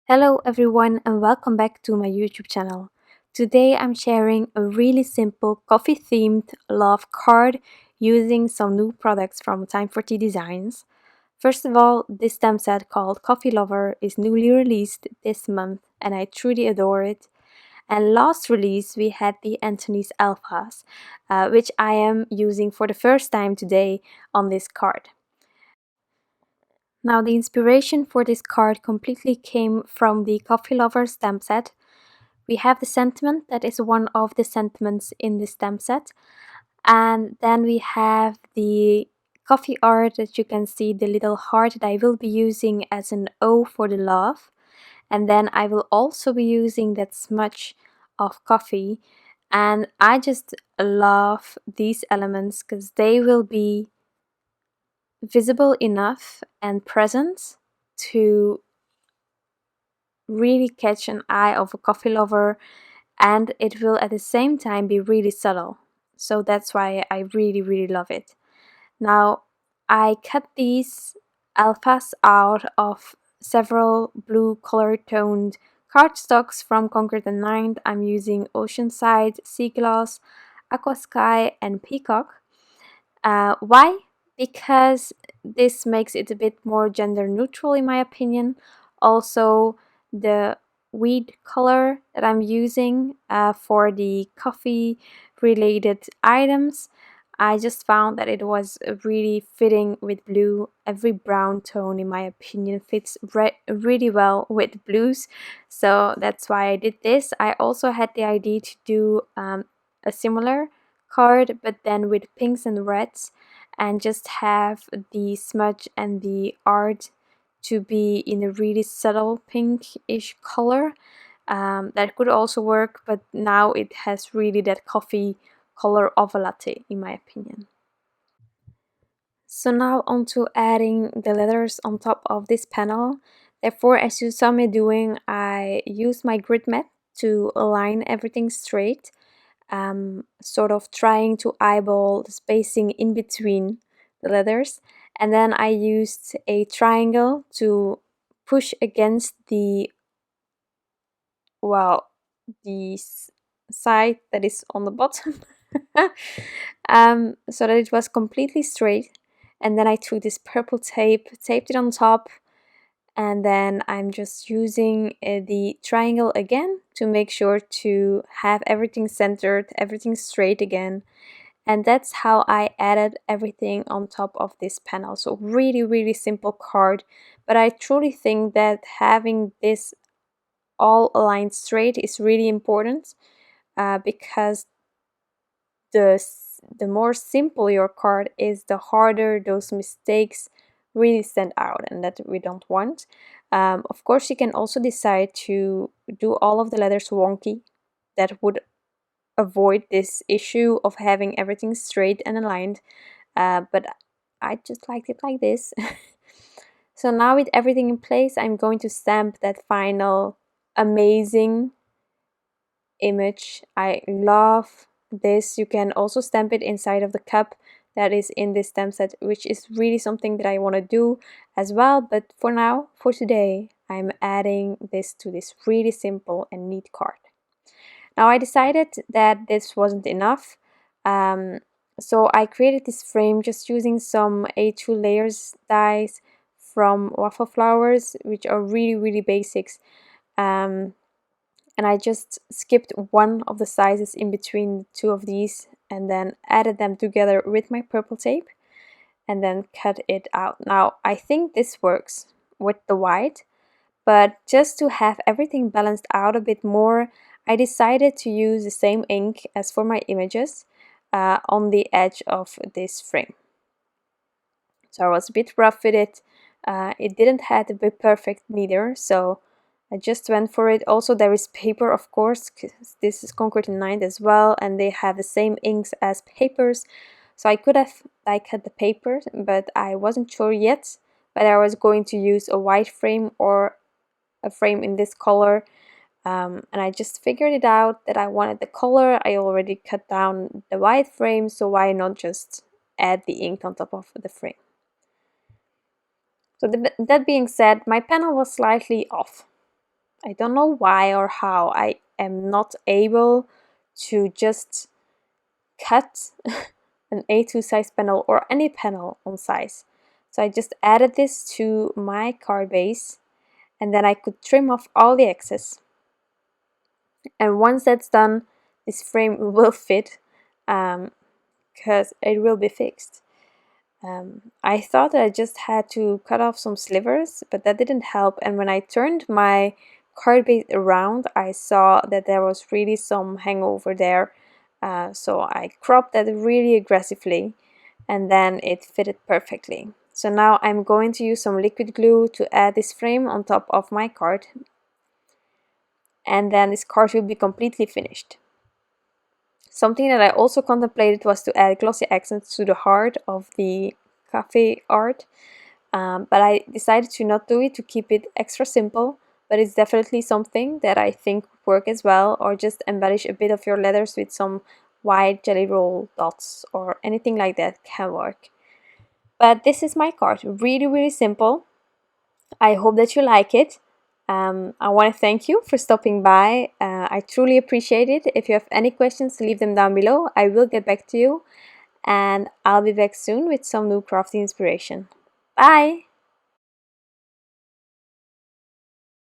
Hello everyone and welcome back to my YouTube channel. Today I'm sharing a really simple coffee themed love card using some new products from Time for Tea Designs. First of all, this stamp set called Coffee Lover is newly released this month and I truly adore it. And last release we had the Anthony's Alphas, which I am using for the first time today on this card. Now the inspiration for this card completely came from the Coffee Lover stamp set. We have the sentiment that is one of the sentiments in the stamp set, and then we have the coffee art that you can see, the little heart that I will be using as an O for the love, and then I will also be using that smudge of coffee. And I just love these elements because they will be visible enough and present to really catch an eye of a coffee lover, and it will at the same time be really subtle. So that's why I really love it. Now I cut these alphas out of several blue color toned cardstocks from Concord and 9. I'm using Oceanside, Sea Glass, Aqua Sky and Peacock. Why? Because this makes it a bit more gender neutral in my opinion. Also, the weed color that I'm using for the coffee related items, I just found that it was really fitting with blue. Every brown tone in my opinion fits really well with blues, so that's why I did this. I also had the idea to do a similar card but then with pinks and reds, and just have the smudge and the art to be in a really subtle pinkish color. That could also work, but now it has really that coffee color of a latte in my opinion. So now on to adding the letters on top of this panel. Therefore, as you saw me doing, I used my grid mat to align everything straight, sort of trying to eyeball the spacing in between the letters. And then I used a triangle to push against the, well, the side that is on the bottom. So that it was completely straight. And then I took this purple tape, taped it on top, and then I'm just using the triangle again to make sure to have everything centered, everything straight again. And that's how I added everything on top of this panel. So really simple card, but I truly think that having this all aligned straight is really important, because the more simple your card is, the harder those mistakes really stand out, and that we don't want. Of course, you can also decide to do all of the letters wonky. That would avoid this issue of having everything straight and aligned, but I just liked it like this. So now with everything in place, I'm going to stamp that final amazing image. I love this. You can also stamp it inside of the cup that is in this stamp set, which is really something that I want to do as well. But for now, for today, I'm adding this to this really simple and neat card. Now I decided that this wasn't enough, so I created this frame just using some A2 layers dies from Waffle flowers, which are really basics. And I just skipped one of the sizes in between two of these and then added them together with my purple tape and then cut it out. Now I think this works with the white, but just to have everything balanced out a bit more, I decided to use the same ink as for my images on the edge of this frame. So I was a bit rough with it. It didn't have to be perfect neither, so I just went for it. Also, there is paper, of course, because this is Concord 9 as well, and they have the same inks as papers. So I could have cut the paper, but I wasn't sure yet whether I was going to use a white frame or a frame in this color. And I just figured it out that I wanted the color. I already cut down the white frame, so why not just add the ink on top of the frame. So that being said, my panel was slightly off. I don't know why or how I am not able to just cut an A2 size panel or any panel on size. So I just added this to my card base, and then I could trim off all the excess. And once that's done, this frame will fit because it will be fixed. I thought that I just had to cut off some slivers, but that didn't help. And when I turned my card base around, I saw that there was really some hangover there. So I cropped that really aggressively, and then it fitted perfectly. So now I'm going to use some liquid glue to add this frame on top of my card, and then this card will be completely finished. Something that I also contemplated was to add glossy accents to the heart of the cafe art, but I decided to not do it, to keep it extra simple. But it's definitely something that I think would work as well, or just embellish a bit of your letters with some white jelly roll dots or anything like that can work. But this is my card, really simple. I hope that you like it. I want to thank you for stopping by. I truly appreciate it. If you have any questions, leave them down below. I will get back to you, and I'll be back soon with some new crafty inspiration. Bye!